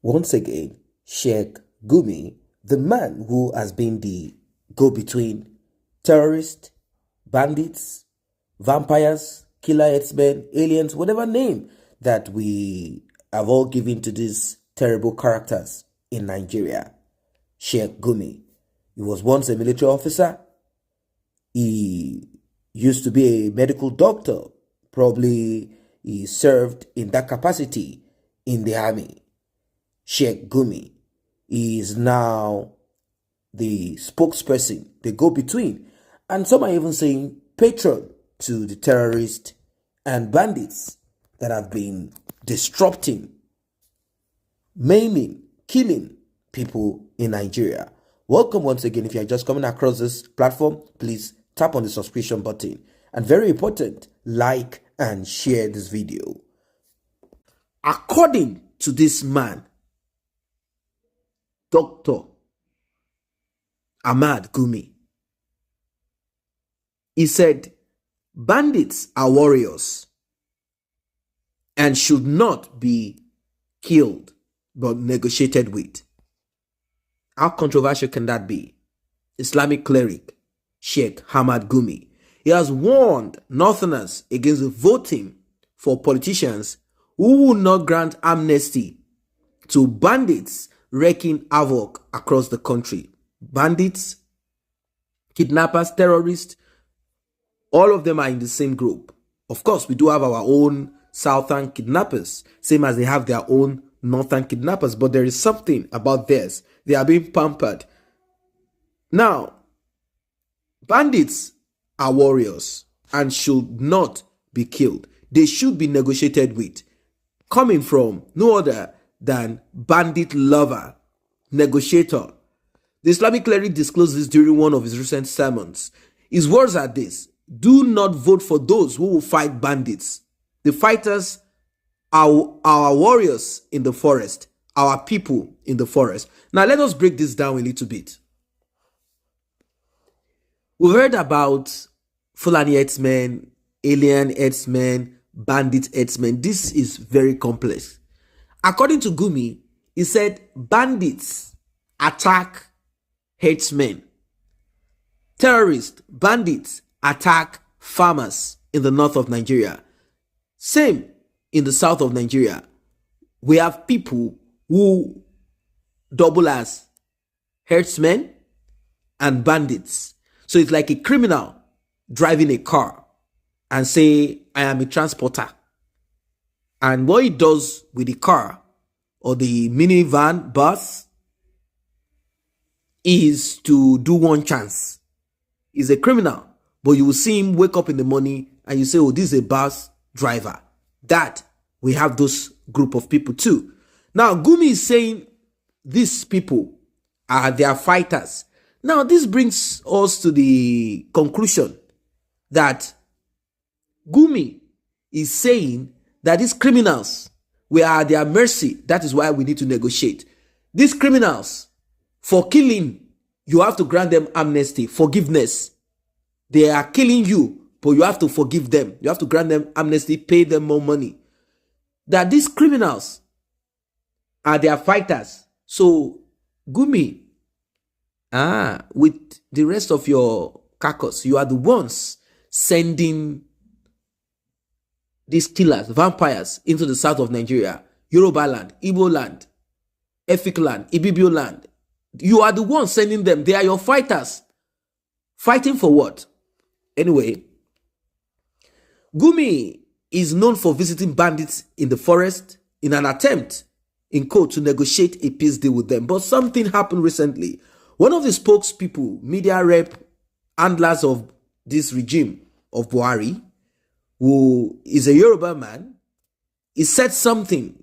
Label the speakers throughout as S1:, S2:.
S1: Once again, Sheikh Gumi, the man who has been the go-between terrorists, bandits, vampires, killer headsmen, aliens, whatever name that we have all given to these terrible characters in Nigeria. Sheikh Gumi. He was once a military officer. He used to be a medical doctor. Probably he served in that capacity in the army. Sheikh Gumi is now the spokesperson, the go-between, and some are even saying patron to the terrorists and bandits that have been disrupting, maiming, killing people in Nigeria. Welcome once again. If you are just coming across this platform, please tap on the subscription button. And very important, like and share this video. According to this man, Dr. Ahmad Gumi, he said, bandits are warriors and should not be killed but negotiated with. How controversial can that be? Islamic cleric Sheikh Ahmad Gumi, he has warned Northerners against voting for politicians who will not grant amnesty to bandits wreaking havoc across the country. Bandits, kidnappers, terrorists, all of them are in the same group. Of course, we do have our own southern kidnappers, same as they have their own northern kidnappers, but there is something about theirs. They are being pampered. Now, bandits are warriors and should not be killed. They should be negotiated with. Coming from no other than bandit lover, negotiator. The Islamic cleric disclosed this during one of his recent sermons. His words are this: do not vote for those who will fight bandits. The fighters are our warriors in the forest, our people in the forest. Now let us break this down a little bit. We've heard about Fulani headsmen, alien headsmen, bandit headsmen. This is very complex. According to Gumi, he said bandits attack headsmen. Terrorists, bandits attack farmers in the north of Nigeria. Same in the south of Nigeria. We have people who double as herdsmen and bandits. So it's like a criminal driving a car and say, I am a transporter. And what he does with the car or the minivan, bus, is to do one chance. He's a criminal, but you will see him wake up in the morning and you say, oh, this is a bus driver. That we have those group of people too. Now, Gumi is saying these people are their fighters. Now, this brings us to the conclusion that Gumi is saying that these criminals, we are at their mercy. That is why we need to negotiate. These criminals, for killing, you have to grant them amnesty, forgiveness. They are killing you, but you have to forgive them. You have to grant them amnesty, pay them more money. That these criminals are their fighters. So, Gumi, with the rest of your carcass, you are the ones sending these killers, vampires, into the south of Nigeria, Yoruba land, Igbo land, Efik land, Ibibio land. You are the ones sending them. They are your fighters. Fighting for what? Anyway, Gumi is known for visiting bandits in the forest in an attempt, in quote, to negotiate a peace deal with them. But something happened recently. One of the spokespeople, media rep, handlers of this regime of Buhari, who is a Yoruba man, he said something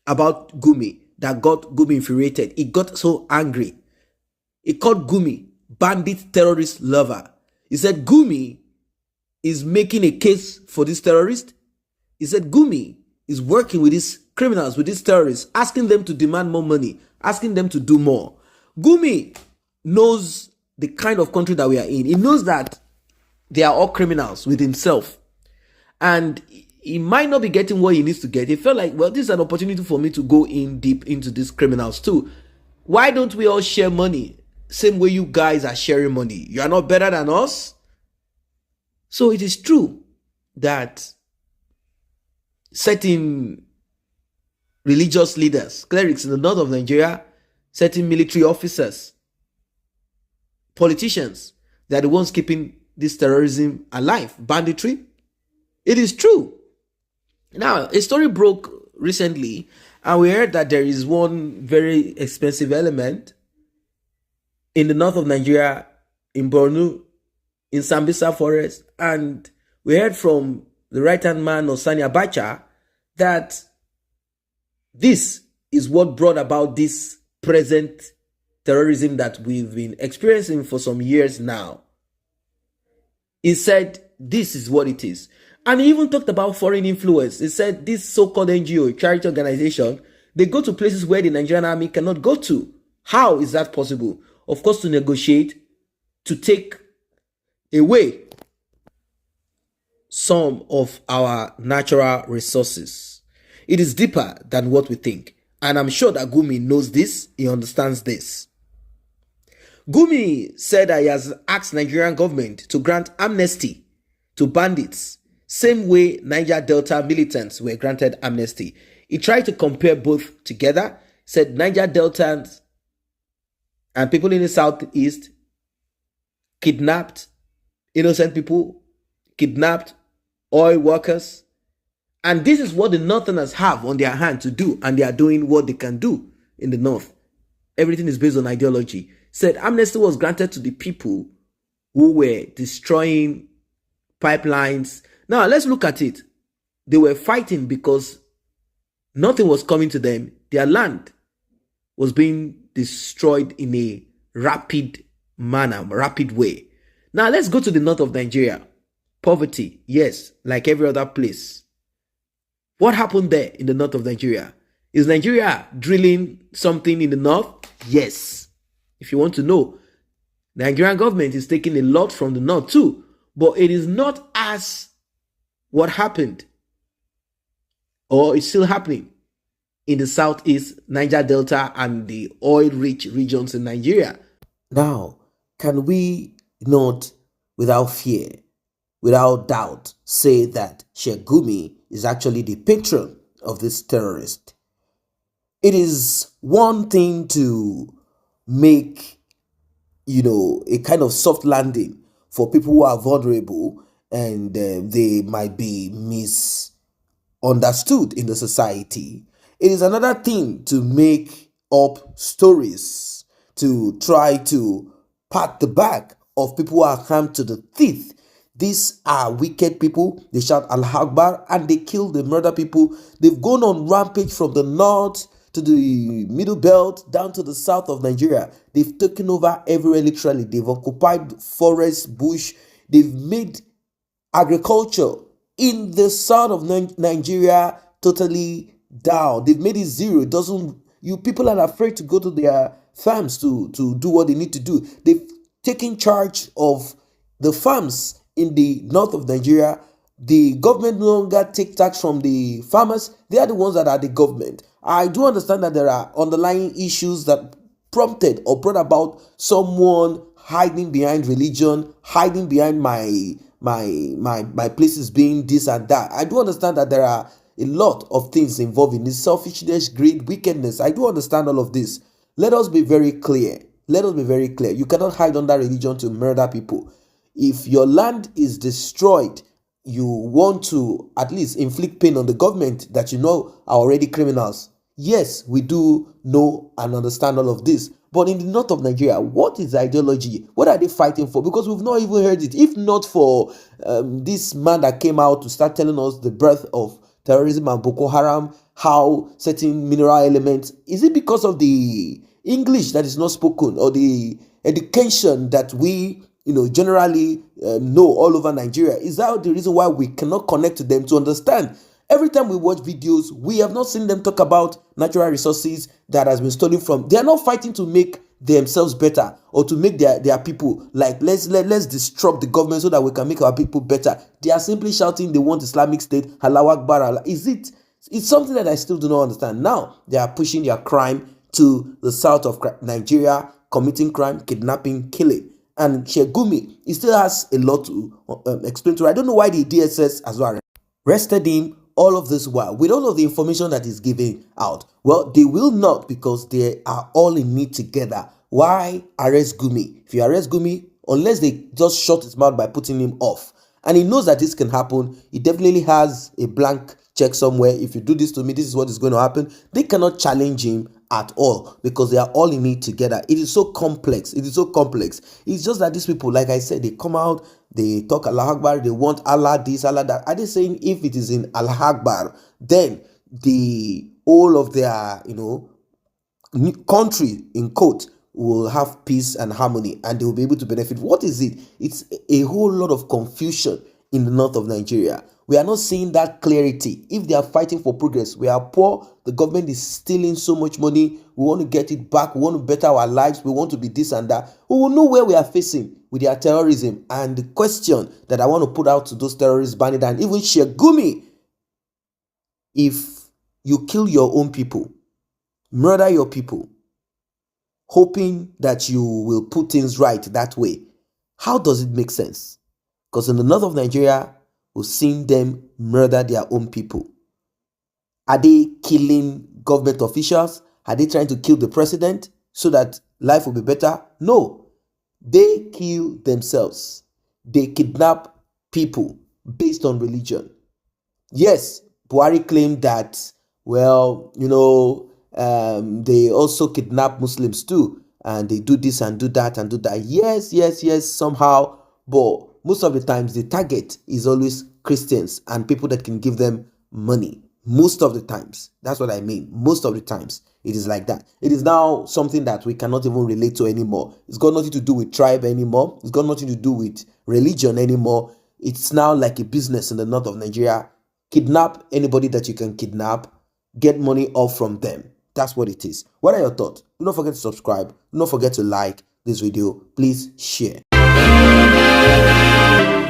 S1: about Gumi that got Gumi infuriated. He got so angry. He called Gumi bandit terrorist lover. He said Gumi is making a case for this terrorist. He said Gumi is working with these criminals, with these terrorists, asking them to demand more money, asking them to do more. Gumi knows the kind of country that we are in. He knows that they are all criminals with himself. And he might not be getting what he needs to get. He felt like, well, this is an opportunity for me to go in deep into these criminals too. Why don't we all share money? Same way you guys are sharing money. You are not better than us. So it is true that certain religious leaders, clerics in the north of Nigeria, certain military officers, politicians, they are the ones keeping this terrorism alive, banditry. It is true. Now, a story broke recently, and we heard that there is one very expensive element in the north of Nigeria, in Borno, in Sambisa forest, and we heard from the right-hand man of Sani Abacha that this is what brought about this present terrorism that we've been experiencing for some years now. He said this is what it is. And he even talked about foreign influence. He said this so-called NGO, charity organization, they go to places where the Nigerian army cannot go to. How is that possible? Of course, to negotiate, to take away some of our natural resources. It is deeper than what we think. And I'm sure that GUMI knows this. He understands this. GUMI said that he has asked Nigerian government to grant amnesty to bandits, same way Niger Delta militants were granted amnesty. He tried to compare both together, said Niger Deltans and people in the southeast kidnapped innocent people, kidnapped oil workers, and this is what the northerners have on their hand to do, and they are doing what they can do in the north. Everything is based on ideology. Said amnesty was granted to the people who were destroying pipelines. Now, let's look at it. They were fighting because nothing was coming to them. Their land was being destroyed in a rapid manner, rapid way. Now, let's go to the north of Nigeria. Poverty, yes, like every other place. What happened there in the north of Nigeria? Is Nigeria drilling something in the north? Yes. If you want to know, the Nigerian government is taking a lot from the north too, but it is not as what happened, or it's still happening in the southeast, Niger Delta, and the oil-rich regions in Nigeria. Now, can we not, without fear, without doubt, say that Sheikh GUMI is actually the patron of this terrorist? It is one thing to make, a kind of soft landing for people who are vulnerable and they might be misunderstood in the society. It is another thing to make up stories to try to pat the back of people who are harmed to the teeth. These are wicked people. They shout Allah Akbar and they kill, they murder people. They've gone on rampage from the north to the middle belt down to the south of Nigeria. They've taken over everywhere literally. They've occupied forest, bush. They've made agriculture in the south of Nigeria totally down. They've made it zero. People are afraid to go to their farms to do what they need to do. They've taken charge of the farms in the north of Nigeria. The government no longer take tax from the farmers. They are the ones that are the government. I do understand that there are underlying issues that prompted or brought about someone hiding behind religion, hiding behind my places being this and that. I do understand that there are a lot of things involved in this: selfishness, greed, wickedness. I do understand all of this. Let us be very clear. Let us be very clear. You cannot hide under religion to murder people. If your land is destroyed, you want to at least inflict pain on the government that you know are already criminals. Yes, we do know and understand all of this. But in the north of Nigeria, what is the ideology? What are they fighting for? Because we've not even heard it. If not for this man that came out to start telling us the birth of terrorism and Boko Haram, how certain mineral elements, is it because of the English that is not spoken or the education that we generally know all over Nigeria? Is that the reason why we cannot connect to them to understand? Every time we watch videos, we have not seen them talk about natural resources that has been stolen from. They are not fighting to make themselves better, or to make their people like let's disrupt the government so that we can make our people better. They are simply shouting they want Islamic State, Allahu Akbar. Allah. It's something that I still do not understand. Now they are pushing their crime to the south of Nigeria, committing crime, kidnapping, killing. And Sheikh GUMI, he still has a lot to explain to her. I don't know why the DSS as well arrested him all of this while with all of the information that he's giving out. Well, they will not, because they are all in it together. Why arrest GUMI? If you arrest GUMI, unless they just shut his mouth by putting him off, and he knows that this can happen, he definitely has a blank check somewhere. If you do this to me, this is what is going to happen. They cannot challenge him at all, because they are all in it together. It is so complex. It is so complex. It's just that these people, like I said, they come out, they talk Allah Akbar, they want Allah this, Allah that. Are they saying if it is in Allah Akbar, then the all of their country in quote will have peace and harmony, and they will be able to benefit? What is it? It's a whole lot of confusion in the north of Nigeria. We are not seeing that clarity. If they are fighting for progress, we are poor, the government is stealing so much money, we want to get it back, we want to better our lives, we want to be this and that, we will know where we are facing with their terrorism. And the question that I want to put out to those terrorist bandits and even Sheikh GUMI, if you kill your own people, murder your people, hoping that you will put things right that way, how does it make sense? Because in the north of Nigeria, we've seen them murder their own people. Are they killing government officials? Are they trying to kill the president so that life will be better? No. They kill themselves. They kidnap people based on religion. Yes, Buhari claimed that, well, they also kidnap Muslims too, and they do this and do that and do that. Yes, somehow, but most of the times the target is always Christians and people that can give them money. Most of the times. That's what I mean. Most of the times it is like that. It is now something that we cannot even relate to anymore. It's got nothing to do with tribe anymore. It's got nothing to do with religion anymore. It's now like a business in the north of Nigeria. Kidnap anybody that you can kidnap. Get money off from them. That's what it is. What are your thoughts? Do not forget to subscribe. Do not forget to like this video. Please share.